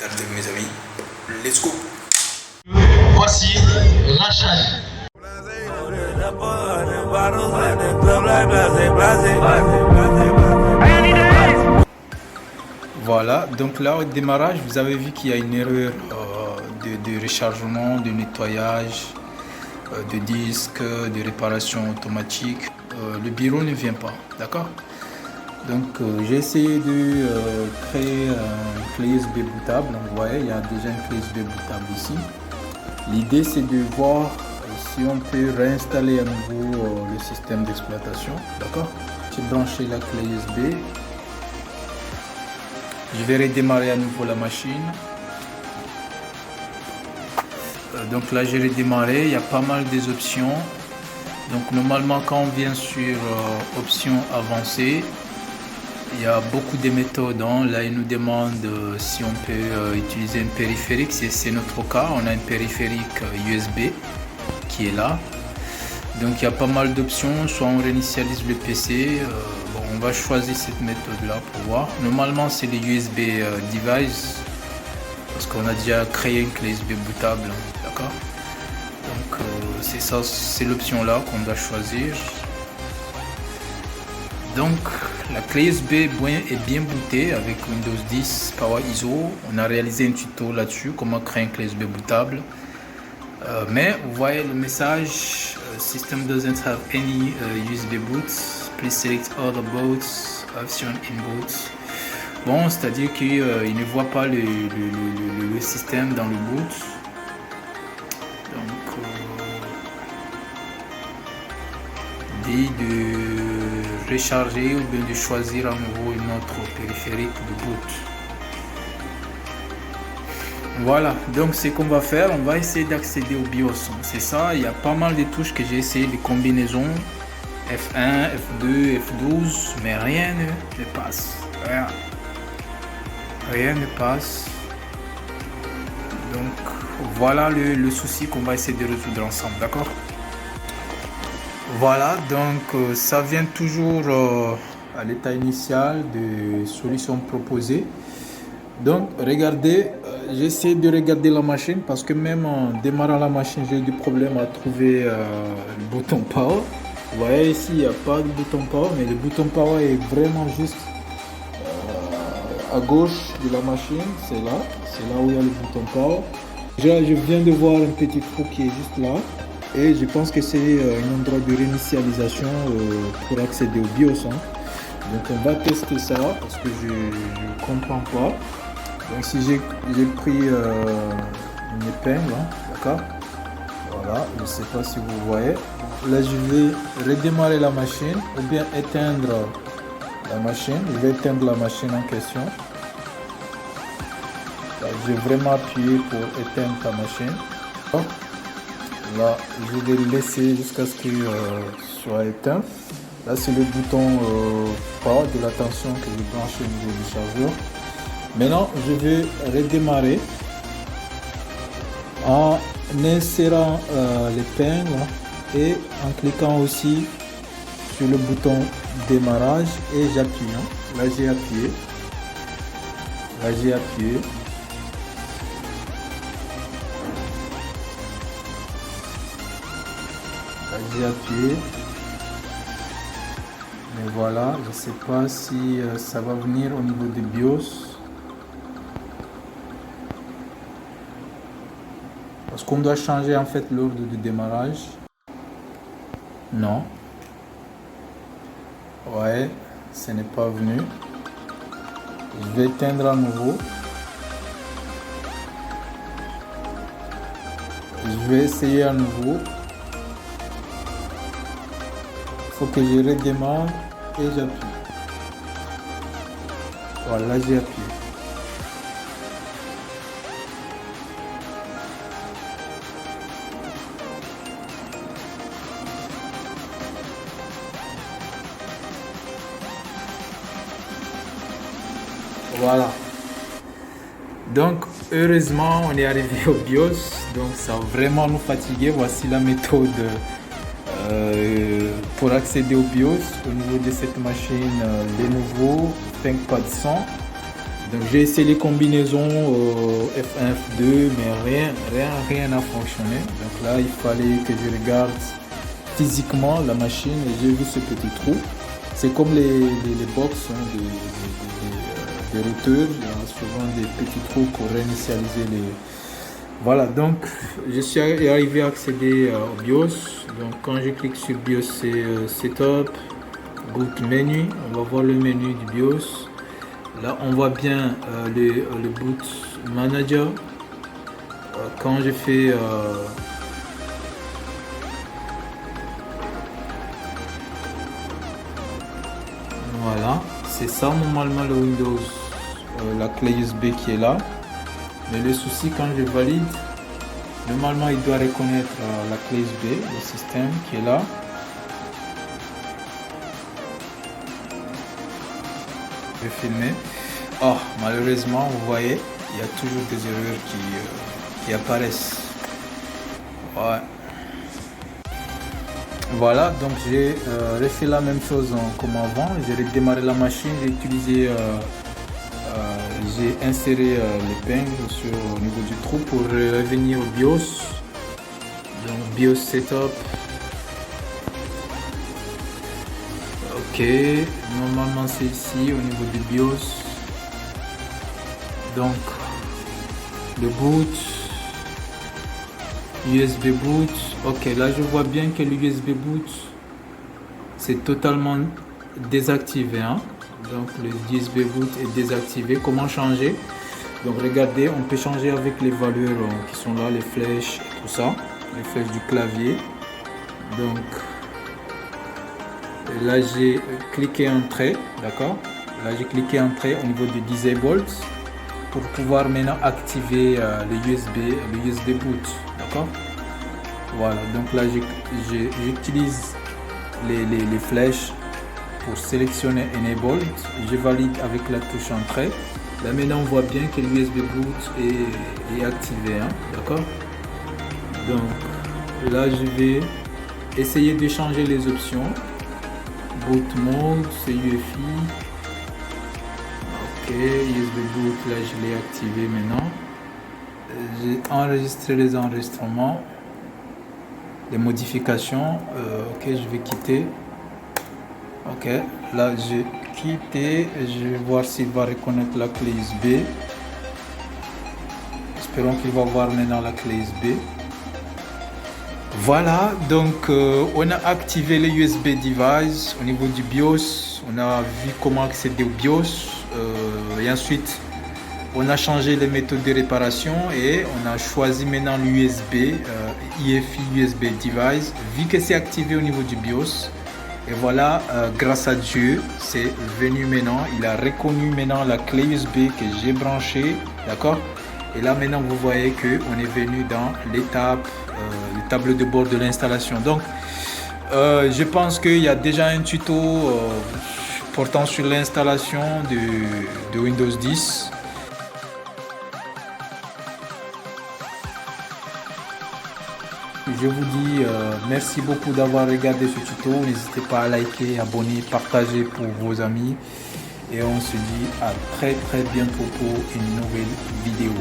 tarder mes amis. Let's go. Voici Rachad. Voilà, donc là au démarrage, vous avez vu qu'il y a une erreur de rechargement, de nettoyage, de disque, de réparation automatique. Le bureau ne vient pas, d'accord? Donc j'ai essayé de créer une clé USB bootable. Donc vous voyez, il y a déjà une clé USB bootable ici. L'idée c'est de voir si on peut réinstaller à nouveau le système d'exploitation, d'accord? J'ai branché la clé USB. Je vais redémarrer à nouveau la machine. Donc là j'ai redémarré, il y a pas mal des options. Donc normalement quand on vient sur options avancées, il y a beaucoup de méthodes. Là il nous demande si on peut utiliser un périphérique. C'est notre cas, on a un périphérique USB qui est là. Donc il y a pas mal d'options, soit on réinitialise le PC. On va choisir cette méthode là pour voir. Normalement c'est les USB device parce qu'on a déjà créé une clé USB bootable, d'accord? Donc c'est ça, c'est l'option là qu'on doit choisir. Donc la clé USB est bien bootée avec Windows 10 Power ISO. On a réalisé un tuto là-dessus, comment créer une clé USB bootable. Mais vous voyez le message, system doesn't have any USB boots. Please select other boots, option in boots. Bon, c'est-à-dire qu'il ne voit pas le système dans le boot. Donc, dit de recharger ou bien de choisir à nouveau une autre périphérique de boot. Voilà, donc ce qu'on va faire, on va essayer d'accéder au BIOS. C'est ça, il y a pas mal de touches que j'ai essayé, des combinaisons. F1, F2, F12, mais rien ne passe. Rien ne passe. Donc voilà le souci qu'on va essayer de résoudre ensemble, d'accord? Voilà, donc ça vient toujours à l'état initial de solutions proposées. Donc regardez, j'essaie de regarder la machine parce que même en démarrant la machine, j'ai eu du problème à trouver le bouton power. Vous voyez ici, il n'y a pas de bouton power, mais le bouton power est vraiment juste à gauche de la machine. C'est là où il y a le bouton power. Déjà, je viens de voir un petit trou qui est juste là. Et je pense que c'est un endroit de réinitialisation pour accéder au BIOS. Donc on va tester ça parce que je ne comprends pas. Donc si j'ai pris une épingle, d'accord? Voilà, je ne sais pas si vous voyez. Là je vais redémarrer la machine ou bien éteindre la machine. Je vais éteindre la machine en question. Là, je vais vraiment appuyer pour éteindre la machine. Là je vais le laisser jusqu'à ce qu'il soit éteint. Là c'est le bouton power de la tension que je branche au niveau du chargeur. Maintenant je vais redémarrer en insérant l'épingle et en cliquant aussi sur le bouton démarrage et j'appuie. Là j'ai appuyé. Là j'ai appuyé. Là j'ai appuyé. Mais voilà, je ne sais pas si ça va venir au niveau du BIOS. Parce qu'on doit changer en fait l'ordre de démarrage. Non. Ouais, ce n'est pas venu. Je vais éteindre à nouveau. Je vais essayer à nouveau. Il faut que je redémarre et j'appuie. Voilà, j'ai appuyé. Voilà. Donc heureusement on est arrivé au BIOS. Donc ça va vraiment nous fatiguer. Voici la méthode pour accéder au BIOS. Au niveau de cette machine, Lenovo ThinkPad 100. Donc j'ai essayé les combinaisons F1, F2, mais rien n'a fonctionné. Donc là, il fallait que je regarde physiquement la machine et j'ai vu ce petit trou. C'est comme les box des routeurs, il y a souvent des petits trous pour réinitialiser les... Voilà, donc je suis arrivé à accéder au BIOS. Donc quand je clique sur BIOS, c'est Setup, Boot Menu. On va voir le menu du BIOS. Là, on voit bien le Boot Manager. Quand je fais... voilà, c'est ça normalement le Windows, la clé USB qui est là. Mais le souci, quand je valide, normalement il doit reconnaître la clé USB, le système qui est là. Je vais filmer. Oh, malheureusement, vous voyez, il y a toujours des erreurs qui apparaissent. Ouais. Voilà, donc j'ai refait la même chose comme avant. J'ai redémarré la machine, j'ai utilisé, j'ai inséré l'épingle au niveau du trou pour revenir au BIOS. Donc BIOS Setup. Ok, normalement c'est ici au niveau du BIOS. Donc le boot, USB boot. Ok, là je vois bien que l'USB boot c'est totalement désactivé, hein? Donc le USB boot est désactivé. Comment changer? Donc regardez, on peut changer avec les valeurs qui sont là, les flèches et tout ça, les flèches du clavier. Donc là j'ai cliqué entrée, d'accord? Là j'ai cliqué entrée au niveau du disable pour pouvoir maintenant activer le USB boot, d'accord? Voilà, donc là j'utilise les flèches pour sélectionner Enabled. Je valide avec la touche entrée. Là maintenant on voit bien que l'USB boot est activé, hein, d'accord? Donc là je vais essayer de changer les options. Boot mode, c'est UEFI. Ok, USB boot, là je l'ai activé maintenant. J'ai enregistré les enregistrements, les modifications. Ok, je vais quitter. Ok, là j'ai quitté. Je vais voir s'il va reconnaître la clé USB. Espérons qu'il va voir maintenant la clé USB. Voilà, donc on a activé les USB device au niveau du BIOS. On a vu comment accéder au BIOS et ensuite on a changé les méthodes de réparation et on a choisi maintenant l'USB, IFI USB device, vu que c'est activé au niveau du BIOS. Et voilà, grâce à Dieu, c'est venu maintenant. Il a reconnu maintenant la clé USB que j'ai branchée, d'accord? Et là maintenant vous voyez que on est venu dans l'étape, le tableau de bord de l'installation. Donc je pense qu'il y a déjà un tuto portant sur l'installation de Windows 10. Je vous dis merci beaucoup d'avoir regardé ce tuto. N'hésitez pas à liker, abonner, partager pour vos amis. Et on se dit à très bientôt pour une nouvelle vidéo.